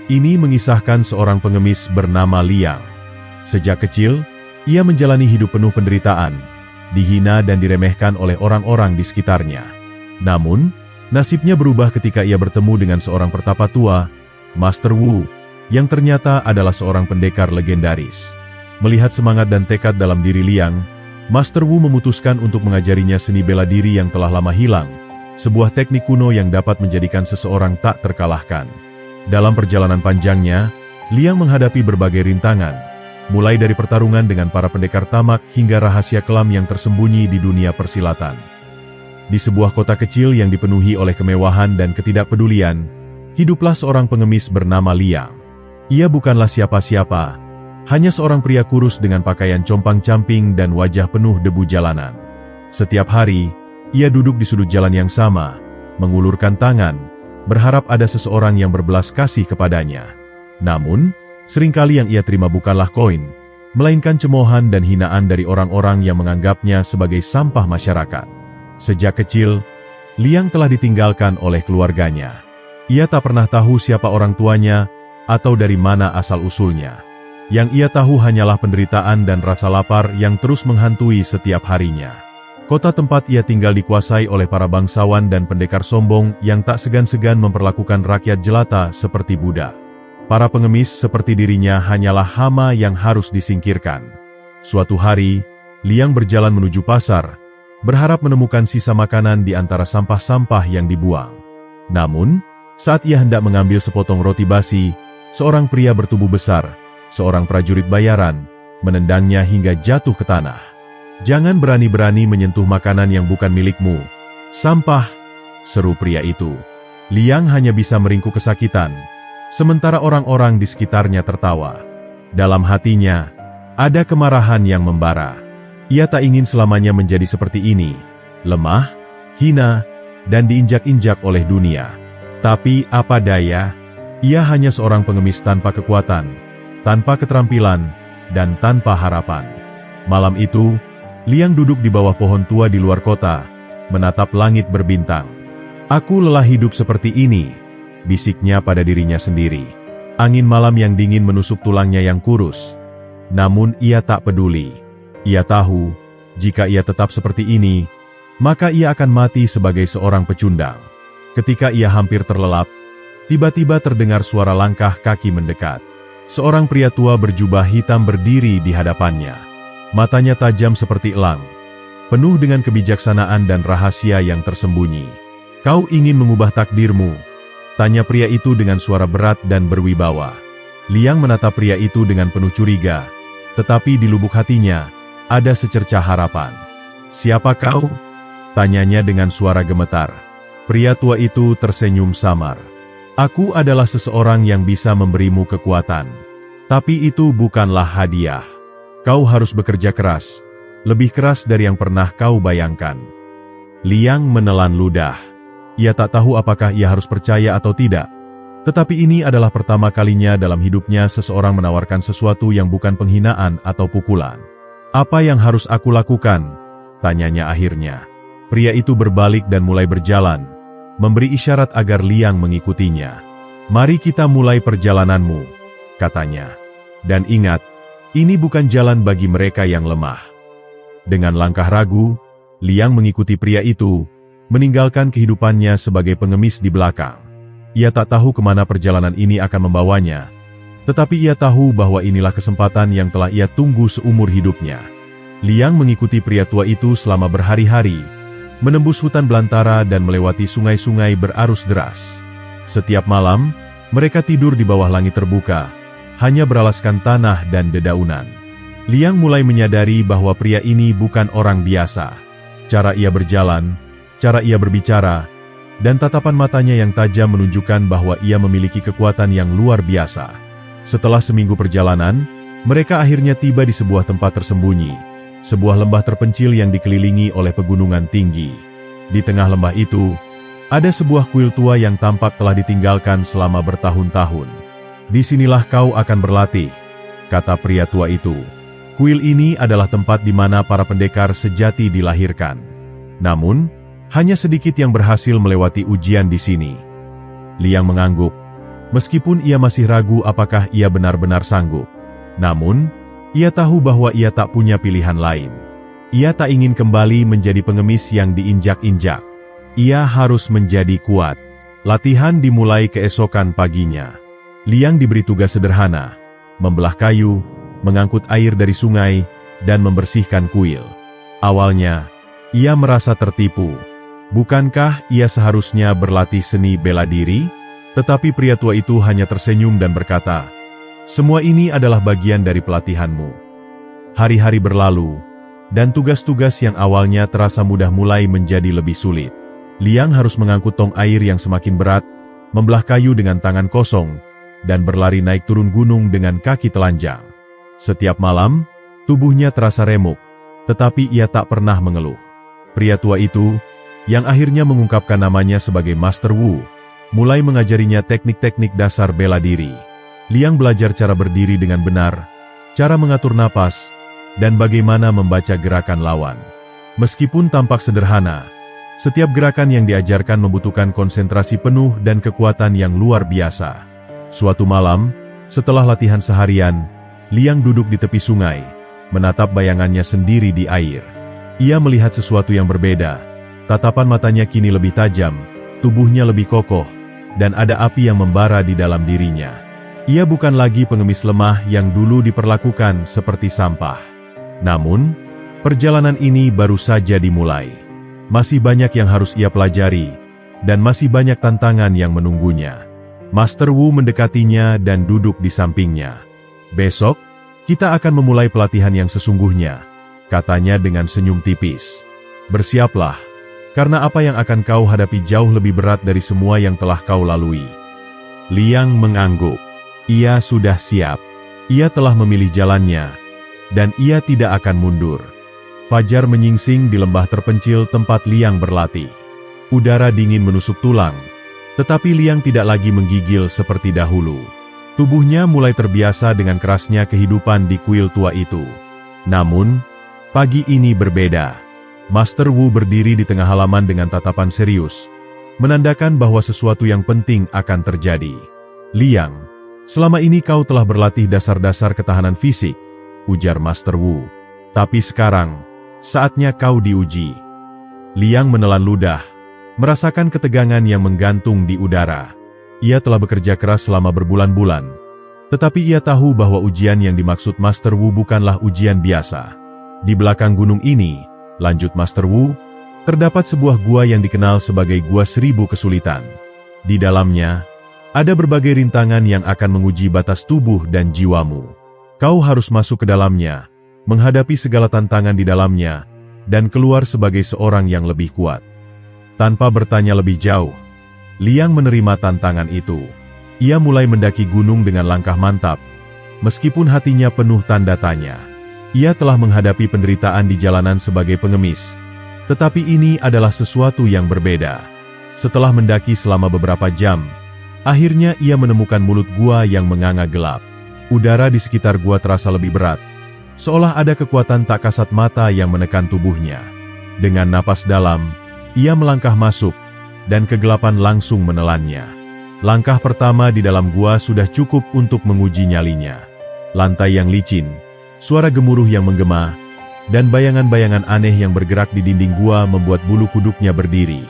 Ini mengisahkan seorang pengemis bernama Liang. Sejak kecil, ia menjalani hidup penuh penderitaan, dihina dan diremehkan oleh orang-orang di sekitarnya. Namun, nasibnya berubah ketika ia bertemu dengan seorang pertapa tua, Master Wu, yang ternyata adalah seorang pendekar legendaris. Melihat semangat dan tekad dalam diri Liang, Master Wu memutuskan untuk mengajarinya seni bela diri yang telah lama hilang, sebuah teknik kuno yang dapat menjadikan seseorang tak terkalahkan. Dalam perjalanan panjangnya, Liang menghadapi berbagai rintangan, mulai dari pertarungan dengan para pendekar tamak hingga rahasia kelam yang tersembunyi di dunia persilatan. Di sebuah kota kecil yang dipenuhi oleh kemewahan dan ketidakpedulian, hiduplah seorang pengemis bernama Liang. Ia bukanlah siapa-siapa, hanya seorang pria kurus dengan pakaian compang-camping dan wajah penuh debu jalanan. Setiap hari, ia duduk di sudut jalan yang sama, mengulurkan tangan, berharap ada seseorang yang berbelas kasih kepadanya. Namun, seringkali yang ia terima bukanlah koin, melainkan cemoohan dan hinaan dari orang-orang yang menganggapnya sebagai sampah masyarakat. Sejak kecil, Liang telah ditinggalkan oleh keluarganya. Ia tak pernah tahu siapa orang tuanya atau dari mana asal-usulnya. Yang ia tahu hanyalah penderitaan dan rasa lapar yang terus menghantui setiap harinya. Kota tempat ia tinggal dikuasai oleh para bangsawan dan pendekar sombong yang tak segan-segan memperlakukan rakyat jelata seperti budak. Para pengemis seperti dirinya hanyalah hama yang harus disingkirkan. Suatu hari, Liang berjalan menuju pasar, berharap menemukan sisa makanan di antara sampah-sampah yang dibuang. Namun, saat ia hendak mengambil sepotong roti basi, seorang pria bertubuh besar, seorang prajurit bayaran, menendangnya hingga jatuh ke tanah. "Jangan berani-berani menyentuh makanan yang bukan milikmu. Sampah!" seru pria itu. Liang hanya bisa meringkuk kesakitan, sementara orang-orang di sekitarnya tertawa. Dalam hatinya, ada kemarahan yang membara. Ia tak ingin selamanya menjadi seperti ini, lemah, hina, dan diinjak-injak oleh dunia. Tapi apa daya, ia hanya seorang pengemis tanpa kekuatan, tanpa keterampilan, dan tanpa harapan. Malam itu, Liang duduk di bawah pohon tua di luar kota, menatap langit berbintang. "Aku lelah hidup seperti ini," bisiknya pada dirinya sendiri. Angin malam yang dingin menusuk tulangnya yang kurus. Namun ia tak peduli. Ia tahu, jika ia tetap seperti ini, maka ia akan mati sebagai seorang pecundang. Ketika ia hampir terlelap, tiba-tiba terdengar suara langkah kaki mendekat. Seorang pria tua berjubah hitam berdiri di hadapannya. Matanya tajam seperti elang, penuh dengan kebijaksanaan dan rahasia yang tersembunyi. "Kau ingin mengubah takdirmu?" tanya pria itu dengan suara berat dan berwibawa. Liang menatap pria itu dengan penuh curiga, tetapi di lubuk hatinya, ada secercah harapan. "Siapa kau?" tanyanya dengan suara gemetar. Pria tua itu tersenyum samar. "Aku adalah seseorang yang bisa memberimu kekuatan. Tapi itu bukanlah hadiah. Kau harus bekerja keras, lebih keras dari yang pernah kau bayangkan." Liang menelan ludah. Ia tak tahu apakah ia harus percaya atau tidak. Tetapi ini adalah pertama kalinya dalam hidupnya seseorang menawarkan sesuatu yang bukan penghinaan atau pukulan. "Apa yang harus aku lakukan?" tanyanya akhirnya. Pria itu berbalik dan mulai berjalan, memberi isyarat agar Liang mengikutinya. "Mari kita mulai perjalananmu," katanya. "Dan ingat, ini bukan jalan bagi mereka yang lemah." Dengan langkah ragu, Liang mengikuti pria itu, meninggalkan kehidupannya sebagai pengemis di belakang. Ia tak tahu kemana perjalanan ini akan membawanya, tetapi ia tahu bahwa inilah kesempatan yang telah ia tunggu seumur hidupnya. Liang mengikuti pria tua itu selama berhari-hari, menembus hutan belantara dan melewati sungai-sungai berarus deras. Setiap malam, mereka tidur di bawah langit terbuka, hanya beralaskan tanah dan dedaunan. Liang mulai menyadari bahwa pria ini bukan orang biasa. Cara ia berjalan, cara ia berbicara, dan tatapan matanya yang tajam menunjukkan bahwa ia memiliki kekuatan yang luar biasa. Setelah seminggu perjalanan, mereka akhirnya tiba di sebuah tempat tersembunyi, sebuah lembah terpencil yang dikelilingi oleh pegunungan tinggi. Di tengah lembah itu, ada sebuah kuil tua yang tampak telah ditinggalkan selama bertahun-tahun. "Disinilah kau akan berlatih," kata pria tua itu. Kuil ini adalah tempat di mana para pendekar sejati dilahirkan. Namun, hanya sedikit yang berhasil melewati ujian di sini. Liang mengangguk. Meskipun ia masih ragu apakah ia benar-benar sanggup. Namun, ia tahu bahwa ia tak punya pilihan lain. Ia tak ingin kembali menjadi pengemis yang diinjak-injak. Ia harus menjadi kuat. Latihan dimulai keesokan paginya. Liang diberi tugas sederhana, membelah kayu, mengangkut air dari sungai, dan membersihkan kuil. Awalnya, ia merasa tertipu. Bukankah ia seharusnya berlatih seni bela diri? Tetapi pria tua itu hanya tersenyum dan berkata, "Semua ini adalah bagian dari pelatihanmu." Hari-hari berlalu, dan tugas-tugas yang awalnya terasa mudah mulai menjadi lebih sulit. Liang harus mengangkut tong air yang semakin berat, membelah kayu dengan tangan kosong, dan berlari naik turun gunung dengan kaki telanjang. Setiap malam, tubuhnya terasa remuk, tetapi ia tak pernah mengeluh. Pria tua itu, yang akhirnya mengungkapkan namanya sebagai Master Wu, mulai mengajarinya teknik-teknik dasar bela diri. Liang belajar cara berdiri dengan benar, cara mengatur napas, dan bagaimana membaca gerakan lawan. Meskipun tampak sederhana, setiap gerakan yang diajarkan membutuhkan konsentrasi penuh dan kekuatan yang luar biasa. Suatu malam, setelah latihan seharian, Liang duduk di tepi sungai, menatap bayangannya sendiri di air. Ia melihat sesuatu yang berbeda. Tatapan matanya kini lebih tajam, tubuhnya lebih kokoh, dan ada api yang membara di dalam dirinya. Ia bukan lagi pengemis lemah yang dulu diperlakukan seperti sampah. Namun, perjalanan ini baru saja dimulai. Masih banyak yang harus ia pelajari, dan masih banyak tantangan yang menunggunya. Master Wu mendekatinya dan duduk di sampingnya. "Besok, kita akan memulai pelatihan yang sesungguhnya," katanya dengan senyum tipis. "Bersiaplah, karena apa yang akan kau hadapi jauh lebih berat dari semua yang telah kau lalui." Liang mengangguk. Ia sudah siap. Ia telah memilih jalannya, dan ia tidak akan mundur. Fajar menyingsing di lembah terpencil tempat Liang berlatih. Udara dingin menusuk tulang, tetapi Liang tidak lagi menggigil seperti dahulu. Tubuhnya mulai terbiasa dengan kerasnya kehidupan di kuil tua itu. Namun, pagi ini berbeda. Master Wu berdiri di tengah halaman dengan tatapan serius, menandakan bahwa sesuatu yang penting akan terjadi. "Liang, selama ini kau telah berlatih dasar-dasar ketahanan fisik," ujar Master Wu. "Tapi sekarang, saatnya kau diuji." Liang menelan ludah, merasakan ketegangan yang menggantung di udara. Ia telah bekerja keras selama berbulan-bulan, tetapi ia tahu bahwa ujian yang dimaksud Master Wu bukanlah ujian biasa. Di belakang gunung ini, lanjut Master Wu, terdapat sebuah gua yang dikenal sebagai Gua Seribu Kesulitan. Di dalamnya, ada berbagai rintangan yang akan menguji batas tubuh dan jiwamu. Kau harus masuk ke dalamnya, menghadapi segala tantangan di dalamnya, dan keluar sebagai seorang yang lebih kuat. Tanpa bertanya lebih jauh, Liang menerima tantangan itu. Ia mulai mendaki gunung dengan langkah mantap, meskipun hatinya penuh tanda tanya. Ia telah menghadapi penderitaan di jalanan sebagai pengemis, tetapi ini adalah sesuatu yang berbeda. Setelah mendaki selama beberapa jam, akhirnya ia menemukan mulut gua yang menganga gelap. Udara di sekitar gua terasa lebih berat, seolah ada kekuatan tak kasat mata yang menekan tubuhnya. Dengan napas dalam, ia melangkah masuk, dan kegelapan langsung menelannya. Langkah pertama di dalam gua sudah cukup untuk menguji nyalinya. Lantai yang licin, suara gemuruh yang menggema, dan bayangan-bayangan aneh yang bergerak di dinding gua membuat bulu kuduknya berdiri.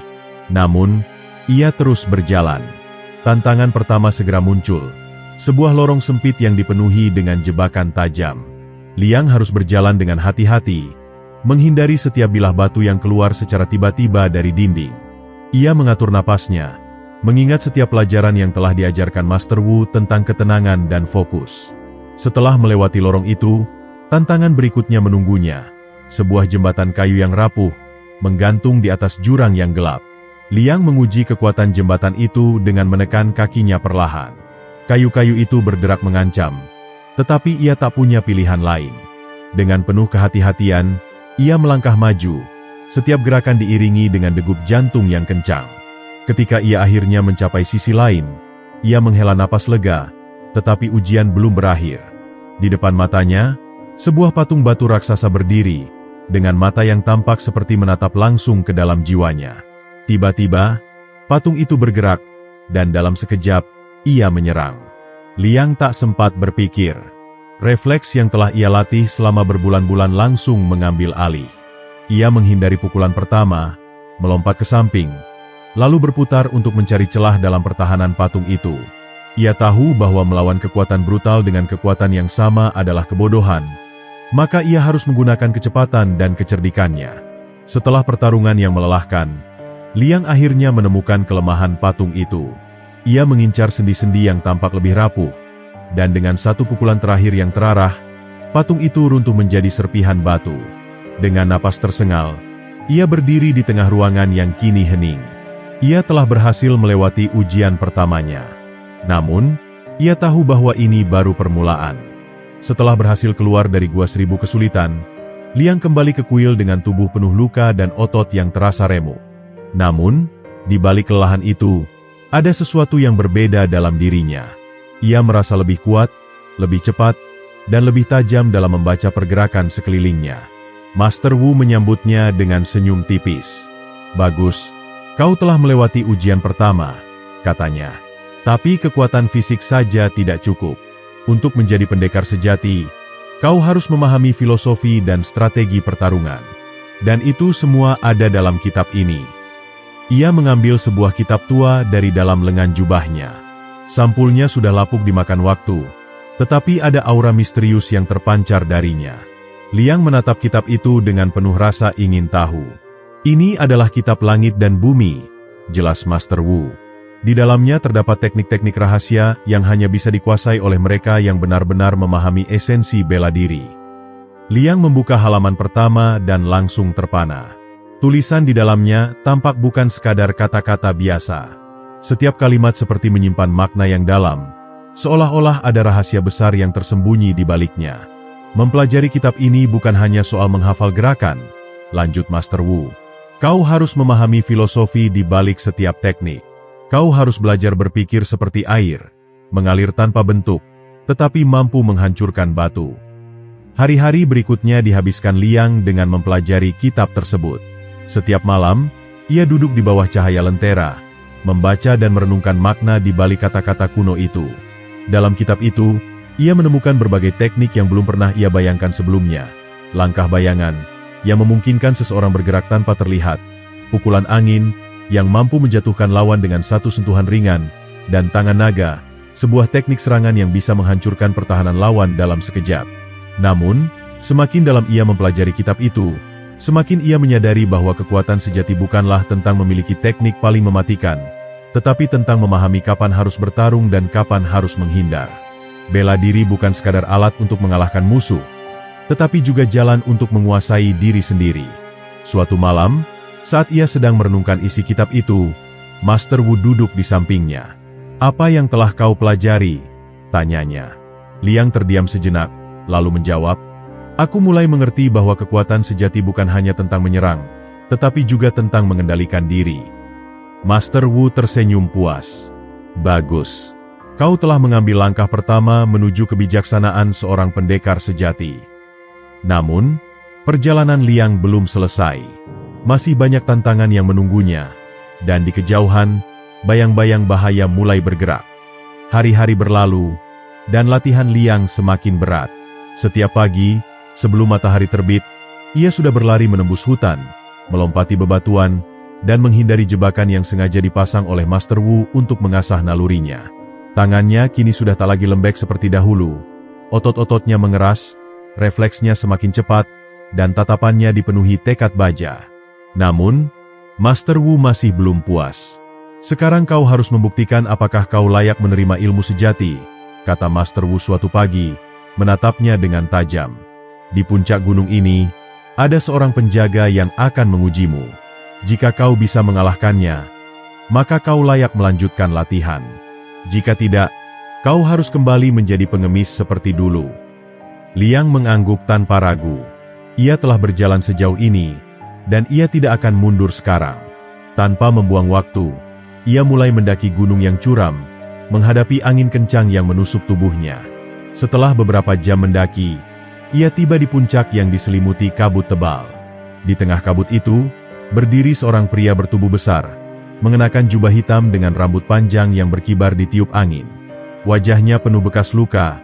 Namun, ia terus berjalan. Tantangan pertama segera muncul, sebuah lorong sempit yang dipenuhi dengan jebakan tajam. Liang harus berjalan dengan hati-hati, menghindari setiap bilah batu yang keluar secara tiba-tiba dari dinding. Ia mengatur napasnya, mengingat setiap pelajaran yang telah diajarkan Master Wu tentang ketenangan dan fokus. Setelah melewati lorong itu, tantangan berikutnya menunggunya. Sebuah jembatan kayu yang rapuh, menggantung di atas jurang yang gelap. Liang menguji kekuatan jembatan itu dengan menekan kakinya perlahan. Kayu-kayu itu berderak mengancam, tetapi ia tak punya pilihan lain. Dengan penuh kehati-hatian, ia melangkah maju. Setiap gerakan diiringi dengan degup jantung yang kencang. Ketika ia akhirnya mencapai sisi lain, ia menghela napas lega, tetapi ujian belum berakhir. Di depan matanya, sebuah patung batu raksasa berdiri, dengan mata yang tampak seperti menatap langsung ke dalam jiwanya. Tiba-tiba, patung itu bergerak, dan dalam sekejap, ia menyerang. Liang tak sempat berpikir. Refleks yang telah ia latih selama berbulan-bulan langsung mengambil alih. Ia menghindari pukulan pertama, melompat ke samping, lalu berputar untuk mencari celah dalam pertahanan patung itu. Ia tahu bahwa melawan kekuatan brutal dengan kekuatan yang sama adalah kebodohan, maka ia harus menggunakan kecepatan dan kecerdikannya. Setelah pertarungan yang melelahkan, Liang akhirnya menemukan kelemahan patung itu. Ia mengincar sendi-sendi yang tampak lebih rapuh, dan dengan satu pukulan terakhir yang terarah, patung itu runtuh menjadi serpihan batu. Dengan napas tersengal, ia berdiri di tengah ruangan yang kini hening. Ia telah berhasil melewati ujian pertamanya. Namun, ia tahu bahwa ini baru permulaan. Setelah berhasil keluar dari gua seribu kesulitan, Liang kembali ke kuil dengan tubuh penuh luka dan otot yang terasa remuk. Namun, di balik kelelahan itu, ada sesuatu yang berbeda dalam dirinya. Ia merasa lebih kuat, lebih cepat, dan lebih tajam dalam membaca pergerakan sekelilingnya. Master Wu menyambutnya dengan senyum tipis. "Bagus, kau telah melewati ujian pertama," katanya. "Tapi kekuatan fisik saja tidak cukup. Untuk menjadi pendekar sejati, kau harus memahami filosofi dan strategi pertarungan. Dan itu semua ada dalam kitab ini." Ia mengambil sebuah kitab tua dari dalam lengan jubahnya. Sampulnya sudah lapuk dimakan waktu, tetapi ada aura misterius yang terpancar darinya. Liang menatap kitab itu dengan penuh rasa ingin tahu. "Ini adalah kitab langit dan bumi," jelas Master Wu. "Di dalamnya terdapat teknik-teknik rahasia yang hanya bisa dikuasai oleh mereka yang benar-benar memahami esensi bela diri." Liang membuka halaman pertama dan langsung terpana. Tulisan di dalamnya tampak bukan sekadar kata-kata biasa. Setiap kalimat seperti menyimpan makna yang dalam, seolah-olah ada rahasia besar yang tersembunyi di baliknya. "Mempelajari kitab ini bukan hanya soal menghafal gerakan," lanjut Master Wu. "Kau harus memahami filosofi di balik setiap teknik. Kau harus belajar berpikir seperti air, mengalir tanpa bentuk, tetapi mampu menghancurkan batu." Hari-hari berikutnya dihabiskan Liang dengan mempelajari kitab tersebut. Setiap malam, ia duduk di bawah cahaya lentera, membaca dan merenungkan makna di balik kata-kata kuno itu. Dalam kitab itu, ia menemukan berbagai teknik yang belum pernah ia bayangkan sebelumnya. Langkah bayangan, yang memungkinkan seseorang bergerak tanpa terlihat. Pukulan angin, yang mampu menjatuhkan lawan dengan satu sentuhan ringan. Dan tangan naga, sebuah teknik serangan yang bisa menghancurkan pertahanan lawan dalam sekejap. Namun, semakin dalam ia mempelajari kitab itu, semakin ia menyadari bahwa kekuatan sejati bukanlah tentang memiliki teknik paling mematikan, tetapi tentang memahami kapan harus bertarung dan kapan harus menghindar. Bela diri bukan sekadar alat untuk mengalahkan musuh, tetapi juga jalan untuk menguasai diri sendiri. Suatu malam, saat ia sedang merenungkan isi kitab itu, Master Wu duduk di sampingnya. "Apa yang telah kau pelajari?" tanyanya. Liang terdiam sejenak, lalu menjawab, "Aku mulai mengerti bahwa kekuatan sejati bukan hanya tentang menyerang, tetapi juga tentang mengendalikan diri." Master Wu tersenyum puas. "Bagus. Kau telah mengambil langkah pertama menuju kebijaksanaan seorang pendekar sejati." Namun, perjalanan Liang belum selesai. Masih banyak tantangan yang menunggunya, dan di kejauhan, bayang-bayang bahaya mulai bergerak. Hari-hari berlalu, dan latihan Liang semakin berat. Setiap pagi, sebelum matahari terbit, ia sudah berlari menembus hutan, melompati bebatuan, dan menghindari jebakan yang sengaja dipasang oleh Master Wu untuk mengasah nalurinya. Tangannya kini sudah tak lagi lembek seperti dahulu. Otot-ototnya mengeras, refleksnya semakin cepat, dan tatapannya dipenuhi tekad baja. Namun, Master Wu masih belum puas. "Sekarang kau harus membuktikan apakah kau layak menerima ilmu sejati," kata Master Wu suatu pagi, menatapnya dengan tajam. "Di puncak gunung ini, ada seorang penjaga yang akan mengujimu. Jika kau bisa mengalahkannya, maka kau layak melanjutkan latihan. Jika tidak, kau harus kembali menjadi pengemis seperti dulu." Liang mengangguk tanpa ragu. Ia telah berjalan sejauh ini, dan ia tidak akan mundur sekarang. Tanpa membuang waktu, ia mulai mendaki gunung yang curam, menghadapi angin kencang yang menusuk tubuhnya. Setelah beberapa jam mendaki, ia tiba di puncak yang diselimuti kabut tebal. Di tengah kabut itu, berdiri seorang pria bertubuh besar, mengenakan jubah hitam dengan rambut panjang yang berkibar ditiup angin. Wajahnya penuh bekas luka,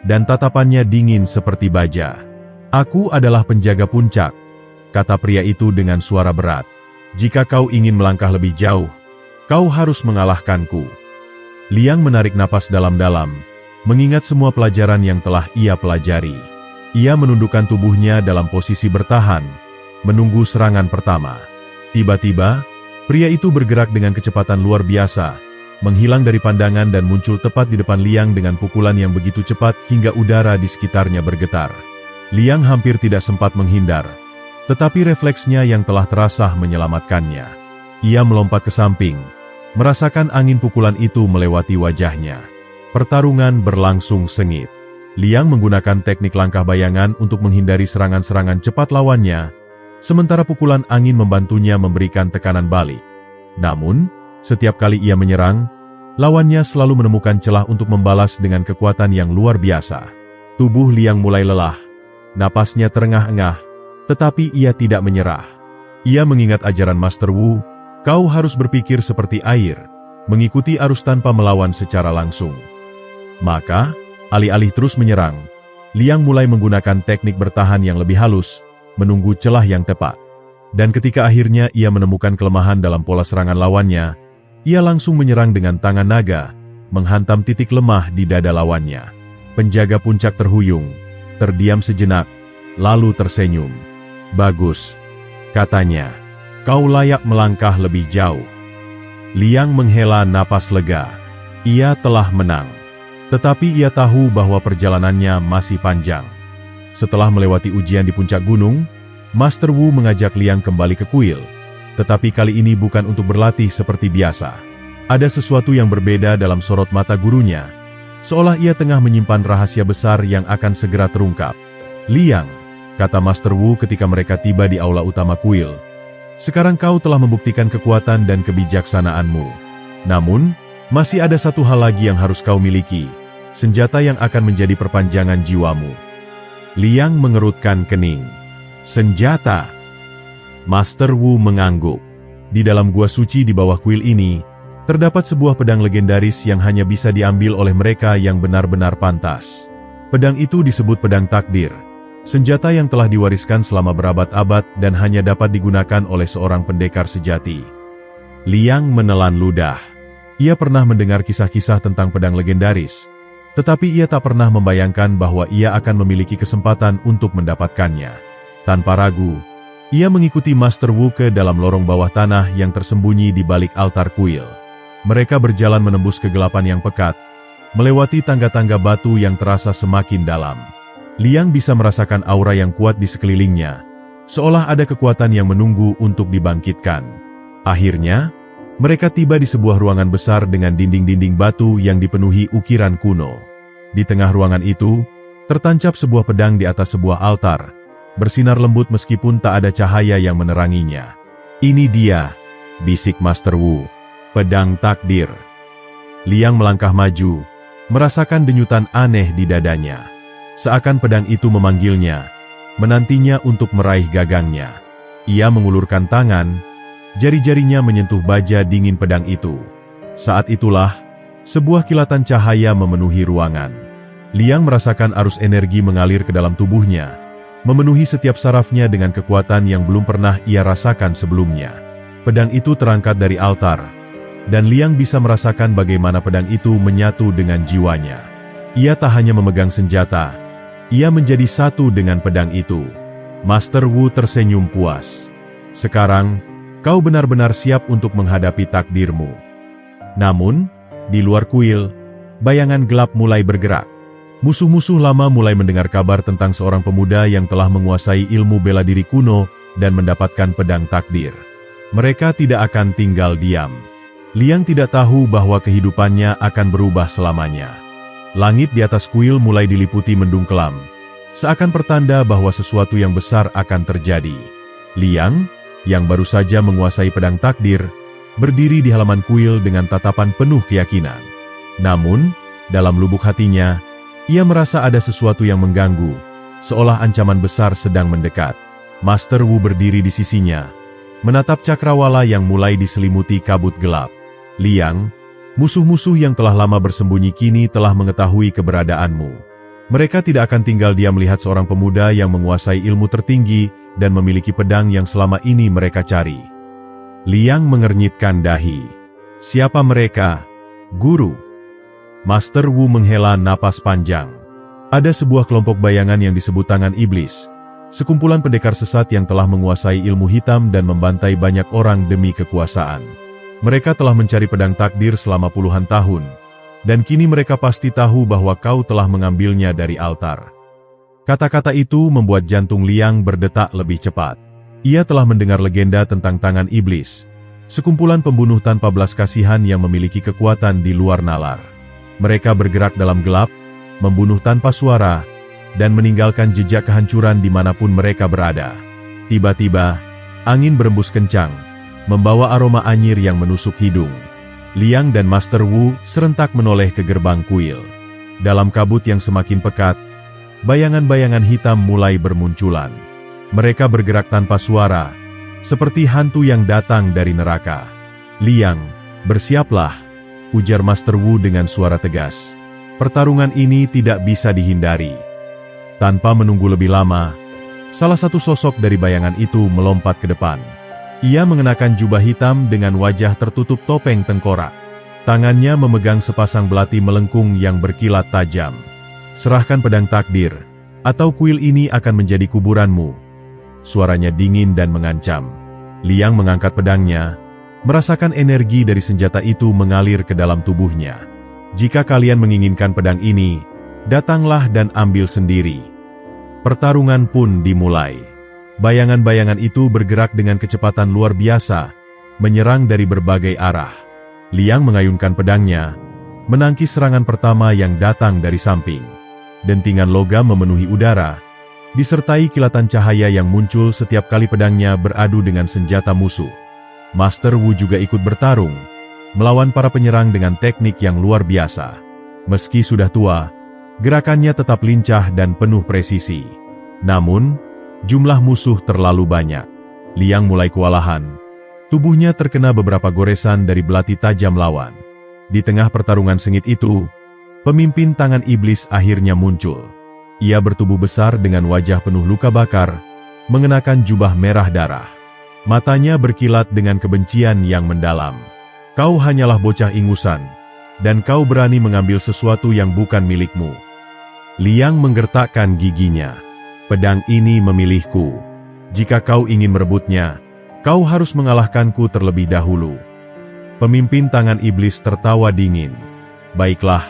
dan tatapannya dingin seperti baja. "Aku adalah penjaga puncak," kata pria itu dengan suara berat. "Jika kau ingin melangkah lebih jauh, kau harus mengalahkanku." Liang menarik napas dalam-dalam, mengingat semua pelajaran yang telah ia pelajari. Ia menundukkan tubuhnya dalam posisi bertahan, menunggu serangan pertama. Tiba-tiba, pria itu bergerak dengan kecepatan luar biasa, menghilang dari pandangan dan muncul tepat di depan Liang dengan pukulan yang begitu cepat hingga udara di sekitarnya bergetar. Liang hampir tidak sempat menghindar, tetapi refleksnya yang telah terasah menyelamatkannya. Ia melompat ke samping, merasakan angin pukulan itu melewati wajahnya. Pertarungan berlangsung sengit. Liang menggunakan teknik langkah bayangan untuk menghindari serangan-serangan cepat lawannya, sementara pukulan angin membantunya memberikan tekanan balik. Namun, setiap kali ia menyerang, lawannya selalu menemukan celah untuk membalas dengan kekuatan yang luar biasa. Tubuh Liang mulai lelah, napasnya terengah-engah, tetapi ia tidak menyerah. Ia mengingat ajaran Master Wu, "Kau harus berpikir seperti air, mengikuti arus tanpa melawan secara langsung." Maka, alih-alih terus menyerang, Liang mulai menggunakan teknik bertahan yang lebih halus, menunggu celah yang tepat. Dan ketika akhirnya ia menemukan kelemahan dalam pola serangan lawannya, ia langsung menyerang dengan tangan naga, menghantam titik lemah di dada lawannya. Penjaga puncak terhuyung, terdiam sejenak, lalu tersenyum. "Bagus," katanya. "Kau layak melangkah lebih jauh." Liang menghela napas lega. Ia telah menang. Tetapi ia tahu bahwa perjalanannya masih panjang. Setelah melewati ujian di puncak gunung, Master Wu mengajak Liang kembali ke kuil. Tetapi kali ini bukan untuk berlatih seperti biasa. Ada sesuatu yang berbeda dalam sorot mata gurunya, seolah ia tengah menyimpan rahasia besar yang akan segera terungkap. "Liang," kata Master Wu ketika mereka tiba di aula utama kuil, "sekarang kau telah membuktikan kekuatan dan kebijaksanaanmu. Namun, masih ada satu hal lagi yang harus kau miliki, senjata yang akan menjadi perpanjangan jiwamu." Liang mengerutkan kening. "Senjata?" Master Wu mengangguk. Di dalam gua suci di bawah kuil ini, terdapat sebuah pedang legendaris yang hanya bisa diambil oleh mereka yang benar-benar pantas. Pedang itu disebut pedang takdir, senjata yang telah diwariskan selama berabad-abad dan hanya dapat digunakan oleh seorang pendekar sejati. Liang menelan ludah. Ia pernah mendengar kisah-kisah tentang pedang legendaris, tetapi ia tak pernah membayangkan bahwa ia akan memiliki kesempatan untuk mendapatkannya. Tanpa ragu, ia mengikuti Master Wu ke dalam lorong bawah tanah yang tersembunyi di balik altar kuil. Mereka berjalan menembus kegelapan yang pekat, melewati tangga-tangga batu yang terasa semakin dalam. Liang bisa merasakan aura yang kuat di sekelilingnya, seolah ada kekuatan yang menunggu untuk dibangkitkan. Akhirnya, mereka tiba di sebuah ruangan besar dengan dinding-dinding batu yang dipenuhi ukiran kuno. Di tengah ruangan itu, tertancap sebuah pedang di atas sebuah altar, bersinar lembut meskipun tak ada cahaya yang meneranginya. "Ini dia," bisik Master Wu, "pedang takdir." Liang melangkah maju, merasakan denyutan aneh di dadanya. Seakan pedang itu memanggilnya, menantinya untuk meraih gagangnya. Ia mengulurkan tangan, jari-jarinya menyentuh baja dingin pedang itu. Saat itulah, sebuah kilatan cahaya memenuhi ruangan. Liang merasakan arus energi mengalir ke dalam tubuhnya, memenuhi setiap sarafnya dengan kekuatan yang belum pernah ia rasakan sebelumnya. Pedang itu terangkat dari altar, dan Liang bisa merasakan bagaimana pedang itu menyatu dengan jiwanya. Ia tak hanya memegang senjata, ia menjadi satu dengan pedang itu. Master Wu tersenyum puas. "Sekarang, kau benar-benar siap untuk menghadapi takdirmu." Namun, di luar kuil, bayangan gelap mulai bergerak. Musuh-musuh lama mulai mendengar kabar tentang seorang pemuda yang telah menguasai ilmu bela diri kuno dan mendapatkan pedang takdir. Mereka tidak akan tinggal diam. Liang tidak tahu bahwa kehidupannya akan berubah selamanya. Langit di atas kuil mulai diliputi mendung kelam, seakan pertanda bahwa sesuatu yang besar akan terjadi. Liang, yang baru saja menguasai pedang takdir, berdiri di halaman kuil dengan tatapan penuh keyakinan. Namun, dalam lubuk hatinya, ia merasa ada sesuatu yang mengganggu, seolah ancaman besar sedang mendekat. Master Wu berdiri di sisinya, menatap cakrawala yang mulai diselimuti kabut gelap. "Liang, Musuh-musuh yang telah lama bersembunyi kini telah mengetahui keberadaanmu. Mereka tidak akan tinggal diam melihat seorang pemuda yang menguasai ilmu tertinggi dan memiliki pedang yang selama ini mereka cari. Liang mengernyitkan dahi. Siapa mereka? Guru. Master Wu menghela napas panjang. Ada sebuah kelompok bayangan yang disebut Tangan Iblis. Sekumpulan pendekar sesat yang telah menguasai ilmu hitam dan membantai banyak orang demi kekuasaan. Mereka telah mencari pedang takdir selama puluhan tahun, dan kini mereka pasti tahu bahwa kau telah mengambilnya dari altar. Kata-kata itu membuat jantung Liang berdetak lebih cepat. Ia telah mendengar legenda tentang Tangan Iblis, sekumpulan pembunuh tanpa belas kasihan yang memiliki kekuatan di luar nalar. Mereka bergerak dalam gelap, membunuh tanpa suara, dan meninggalkan jejak kehancuran dimanapun mereka berada. Tiba-tiba, angin berembus kencang, membawa aroma anyir yang menusuk hidung. Liang dan Master Wu serentak menoleh ke gerbang kuil. Dalam kabut yang semakin pekat, bayangan-bayangan hitam mulai bermunculan. Mereka bergerak tanpa suara, seperti hantu yang datang dari neraka. Liang, bersiaplah, ujar Master Wu dengan suara tegas. Pertarungan ini tidak bisa dihindari. Tanpa menunggu lebih lama, salah satu sosok dari bayangan itu melompat ke depan. Ia mengenakan jubah hitam dengan wajah tertutup topeng tengkorak. Tangannya memegang sepasang belati melengkung yang berkilat tajam. Serahkan pedang takdir, atau kuil ini akan menjadi kuburanmu. Suaranya dingin dan mengancam. Liang mengangkat pedangnya, merasakan energi dari senjata itu mengalir ke dalam tubuhnya. Jika kalian menginginkan pedang ini, datanglah dan ambil sendiri. Pertarungan pun dimulai. Bayangan-bayangan itu bergerak dengan kecepatan luar biasa, menyerang dari berbagai arah. Liang mengayunkan pedangnya, menangkis serangan pertama yang datang dari samping. Dentingan logam memenuhi udara, disertai kilatan cahaya yang muncul setiap kali pedangnya beradu dengan senjata musuh. Master Wu juga ikut bertarung, melawan para penyerang dengan teknik yang luar biasa. Meski sudah tua, gerakannya tetap lincah dan penuh presisi. Namun, jumlah musuh terlalu banyak. Liang mulai kewalahan. Tubuhnya terkena beberapa goresan dari belati tajam lawan. Di tengah pertarungan sengit itu, pemimpin Tangan Iblis akhirnya muncul. Ia bertubuh besar dengan wajah penuh luka bakar, mengenakan jubah merah darah. Matanya berkilat dengan kebencian yang mendalam. Kau hanyalah bocah ingusan, dan kau berani mengambil sesuatu yang bukan milikmu. Liang menggertakkan giginya. Pedang ini memilihku. Jika kau ingin merebutnya, kau harus mengalahkanku terlebih dahulu. Pemimpin Tangan Iblis tertawa dingin. Baiklah,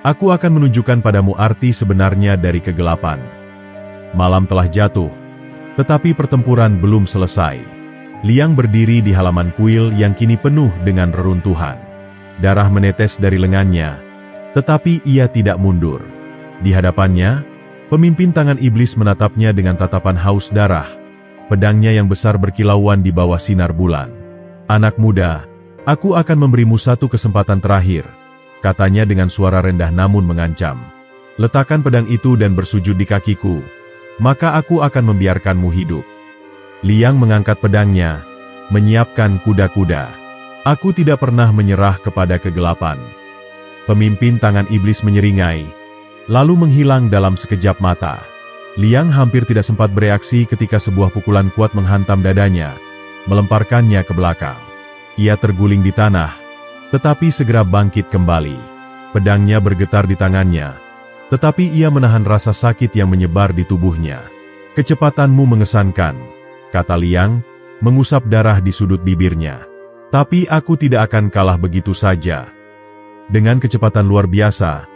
aku akan menunjukkan padamu arti sebenarnya dari kegelapan. Malam telah jatuh, tetapi pertempuran belum selesai. Liang berdiri di halaman kuil yang kini penuh dengan reruntuhan. Darah menetes dari lengannya, tetapi ia tidak mundur. Di hadapannya, pemimpin Tangan Iblis menatapnya dengan tatapan haus darah. Pedangnya yang besar berkilauan di bawah sinar bulan. Anak muda, aku akan memberimu satu kesempatan terakhir, katanya dengan suara rendah namun mengancam. Letakkan pedang itu dan bersujud di kakiku, maka aku akan membiarkanmu hidup. Liang mengangkat pedangnya, menyiapkan kuda-kuda. Aku tidak pernah menyerah kepada kegelapan. Pemimpin Tangan Iblis menyeringai, lalu menghilang dalam sekejap mata. Liang hampir tidak sempat bereaksi ketika sebuah pukulan kuat menghantam dadanya, melemparkannya ke belakang. Ia terguling di tanah, tetapi segera bangkit kembali. Pedangnya bergetar di tangannya, tetapi ia menahan rasa sakit yang menyebar di tubuhnya. Kecepatanmu mengesankan, kata Liang, mengusap darah di sudut bibirnya. Tapi aku tidak akan kalah begitu saja. Dengan kecepatan luar biasa,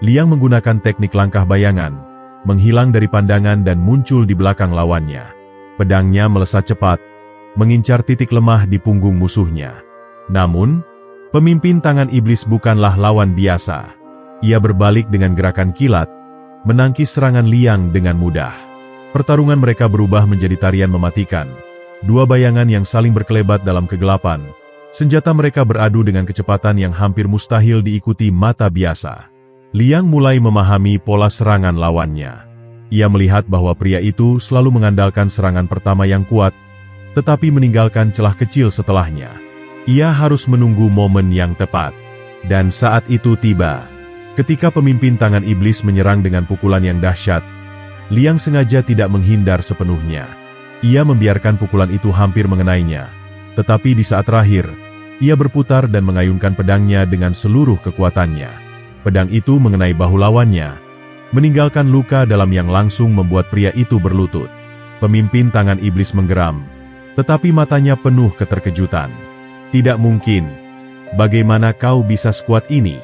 Liang menggunakan teknik langkah bayangan, menghilang dari pandangan dan muncul di belakang lawannya. Pedangnya melesat cepat, mengincar titik lemah di punggung musuhnya. Namun, pemimpin Tangan Iblis bukanlah lawan biasa. Ia berbalik dengan gerakan kilat, menangkis serangan Liang dengan mudah. Pertarungan mereka berubah menjadi tarian mematikan. Dua bayangan yang saling berkelebat dalam kegelapan. Senjata mereka beradu dengan kecepatan yang hampir mustahil diikuti mata biasa. Liang mulai memahami pola serangan lawannya. Ia melihat bahwa pria itu selalu mengandalkan serangan pertama yang kuat, tetapi meninggalkan celah kecil setelahnya. Ia harus menunggu momen yang tepat. Dan saat itu tiba. Ketika pemimpin tangan iblis menyerang dengan pukulan yang dahsyat, Liang sengaja tidak menghindar sepenuhnya. Ia membiarkan pukulan itu hampir mengenainya. Tetapi di saat terakhir, ia berputar dan mengayunkan pedangnya dengan seluruh kekuatannya. Pedang itu mengenai bahu lawannya, meninggalkan luka dalam yang langsung membuat pria itu berlutut. Pemimpin tangan iblis menggeram, tetapi matanya penuh keterkejutan. Tidak mungkin. Bagaimana kau bisa sekuat ini?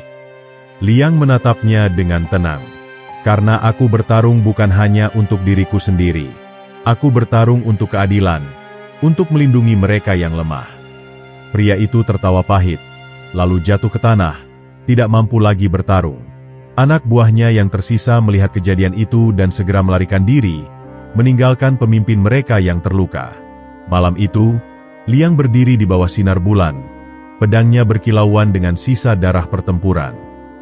Liang menatapnya dengan tenang. Karena aku bertarung bukan hanya untuk diriku sendiri. Aku bertarung untuk keadilan, untuk melindungi mereka yang lemah. Pria itu tertawa pahit, lalu jatuh ke tanah, tidak mampu lagi bertarung. Anak buahnya yang tersisa melihat kejadian itu dan segera melarikan diri, meninggalkan pemimpin mereka yang terluka. Malam itu, Liang berdiri di bawah sinar bulan. Pedangnya berkilauan dengan sisa darah pertempuran.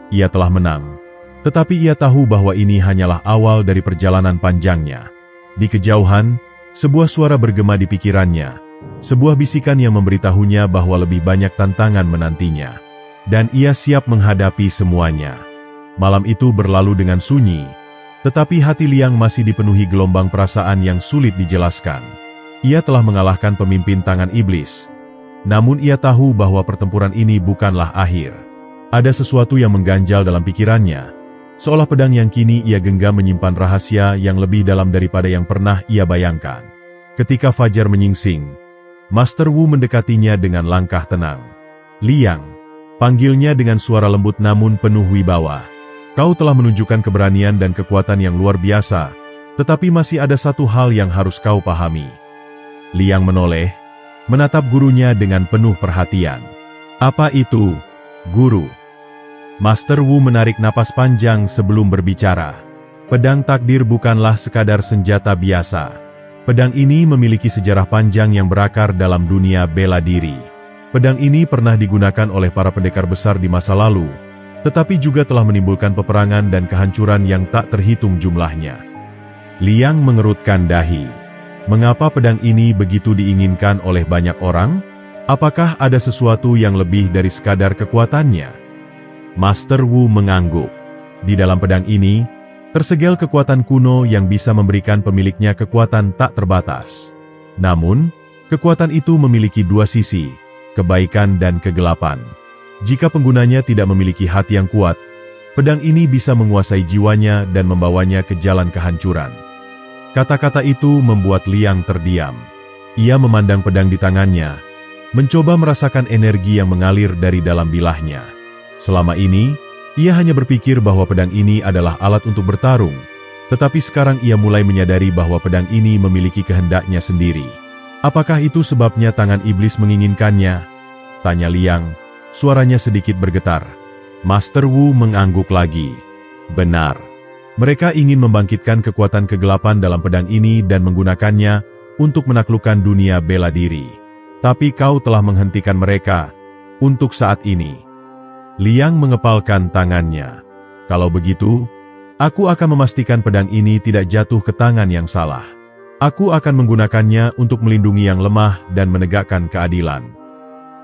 Ia telah menang, tetapi ia tahu bahwa ini hanyalah awal dari perjalanan panjangnya. Di kejauhan, sebuah suara bergema di pikirannya, sebuah bisikan yang memberitahunya bahwa lebih banyak tantangan menantinya. Dan ia siap menghadapi semuanya. Malam itu berlalu dengan sunyi, tetapi hati Liang masih dipenuhi gelombang perasaan yang sulit dijelaskan. Ia telah mengalahkan pemimpin tangan iblis. Namun ia tahu bahwa pertempuran ini bukanlah akhir. Ada sesuatu yang mengganjal dalam pikirannya, seolah pedang yang kini ia genggam menyimpan rahasia yang lebih dalam daripada yang pernah ia bayangkan. Ketika fajar menyingsing, Master Wu mendekatinya dengan langkah tenang. Liang, panggilnya dengan suara lembut namun penuh wibawa. Kau telah menunjukkan keberanian dan kekuatan yang luar biasa, tetapi masih ada satu hal yang harus kau pahami. Liang menoleh, menatap gurunya dengan penuh perhatian. Apa itu, guru? Master Wu menarik napas panjang sebelum berbicara. Pedang takdir bukanlah sekadar senjata biasa. Pedang ini memiliki sejarah panjang yang berakar dalam dunia bela diri. Pedang ini pernah digunakan oleh para pendekar besar di masa lalu, tetapi juga telah menimbulkan peperangan dan kehancuran yang tak terhitung jumlahnya. Liang mengerutkan dahi. Mengapa pedang ini begitu diinginkan oleh banyak orang? Apakah ada sesuatu yang lebih dari sekadar kekuatannya? Master Wu mengangguk. Di dalam pedang ini, tersegel kekuatan kuno yang bisa memberikan pemiliknya kekuatan tak terbatas. Namun, kekuatan itu memiliki dua sisi, kebaikan dan kegelapan. Jika penggunanya tidak memiliki hati yang kuat, pedang ini bisa menguasai jiwanya dan membawanya ke jalan kehancuran. Kata-kata itu membuat Liang terdiam. Ia memandang pedang di tangannya, mencoba merasakan energi yang mengalir dari dalam bilahnya. Selama ini, ia hanya berpikir bahwa pedang ini adalah alat untuk bertarung, tetapi sekarang ia mulai menyadari bahwa pedang ini memiliki kehendaknya sendiri. Apakah itu sebabnya tangan iblis menginginkannya? Tanya Liang, suaranya sedikit bergetar. Master Wu mengangguk lagi. Benar. Mereka ingin membangkitkan kekuatan kegelapan dalam pedang ini dan menggunakannya untuk menaklukkan dunia bela diri. Tapi kau telah menghentikan mereka untuk saat ini. Liang mengepalkan tangannya. Kalau begitu, aku akan memastikan pedang ini tidak jatuh ke tangan yang salah. Aku akan menggunakannya untuk melindungi yang lemah dan menegakkan keadilan.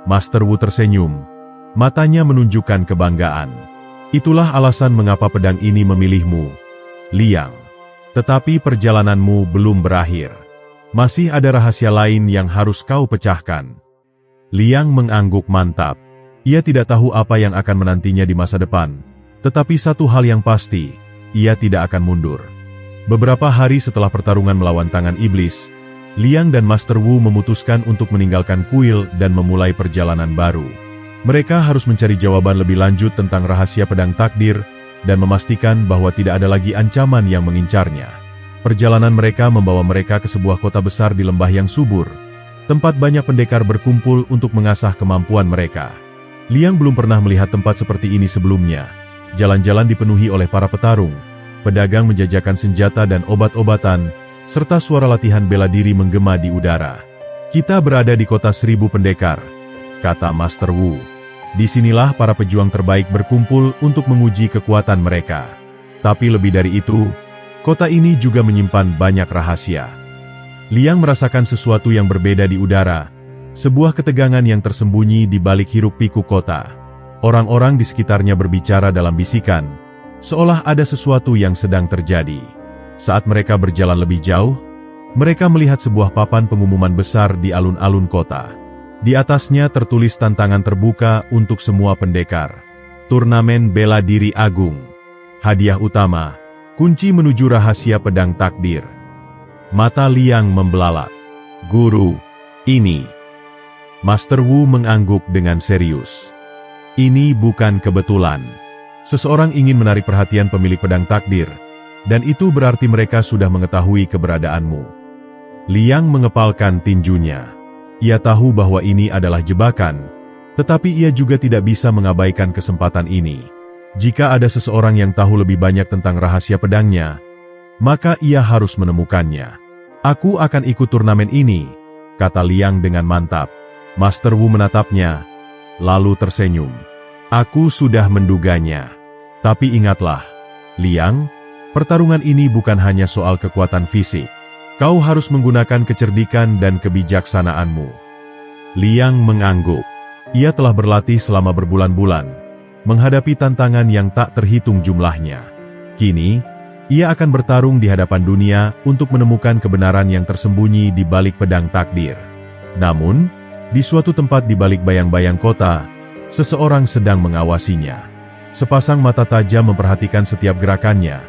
Master Wu tersenyum. Matanya menunjukkan kebanggaan. Itulah alasan mengapa pedang ini memilihmu, Liang. Tetapi perjalananmu belum berakhir. Masih ada rahasia lain yang harus kau pecahkan. Liang mengangguk mantap. Ia tidak tahu apa yang akan menantinya di masa depan, tetapi satu hal yang pasti, ia tidak akan mundur. Beberapa hari setelah pertarungan melawan tangan iblis, Liang dan Master Wu memutuskan untuk meninggalkan kuil dan memulai perjalanan baru. Mereka harus mencari jawaban lebih lanjut tentang rahasia pedang takdir dan memastikan bahwa tidak ada lagi ancaman yang mengincarnya. Perjalanan mereka membawa mereka ke sebuah kota besar di lembah yang subur, tempat banyak pendekar berkumpul untuk mengasah kemampuan mereka. Liang belum pernah melihat tempat seperti ini sebelumnya. Jalan-jalan dipenuhi oleh para petarung, pedagang menjajakan senjata dan obat-obatan, serta suara latihan bela diri menggema di udara. Kita berada di kota 1000 pendekar, kata Master Wu. Disinilah para pejuang terbaik berkumpul untuk menguji kekuatan mereka. Tapi lebih dari itu, kota ini juga menyimpan banyak rahasia. Liang merasakan sesuatu yang berbeda di udara, sebuah ketegangan yang tersembunyi di balik hiruk-pikuk kota. Orang-orang di sekitarnya berbicara dalam bisikan, seolah ada sesuatu yang sedang terjadi. Saat mereka berjalan lebih jauh, mereka melihat sebuah papan pengumuman besar di alun-alun kota. Di atasnya tertulis tantangan terbuka untuk semua pendekar. Turnamen bela diri agung. Hadiah utama, kunci menuju rahasia pedang takdir. Mata Liang membelalak. Guru, ini. Master Wu mengangguk dengan serius. Ini bukan kebetulan. Seseorang ingin menarik perhatian pemilik pedang takdir, dan itu berarti mereka sudah mengetahui keberadaanmu. Liang mengepalkan tinjunya. Ia tahu bahwa ini adalah jebakan, tetapi ia juga tidak bisa mengabaikan kesempatan ini. Jika ada seseorang yang tahu lebih banyak tentang rahasia pedangnya, maka ia harus menemukannya. Aku akan ikut turnamen ini, kata Liang dengan mantap. Master Wu menatapnya, lalu tersenyum. Aku sudah menduganya. Tapi ingatlah, Liang, pertarungan ini bukan hanya soal kekuatan fisik. Kau harus menggunakan kecerdikan dan kebijaksanaanmu. Liang mengangguk. Ia telah berlatih selama berbulan-bulan, menghadapi tantangan yang tak terhitung jumlahnya. Kini, ia akan bertarung di hadapan dunia untuk menemukan kebenaran yang tersembunyi di balik pedang takdir. Namun, di suatu tempat di balik bayang-bayang kota, seseorang sedang mengawasinya. Sepasang mata tajam memperhatikan setiap gerakannya,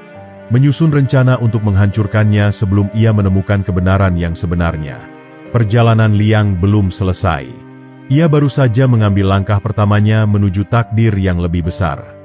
menyusun rencana untuk menghancurkannya sebelum ia menemukan kebenaran yang sebenarnya. Perjalanan Liang belum selesai. Ia baru saja mengambil langkah pertamanya menuju takdir yang lebih besar.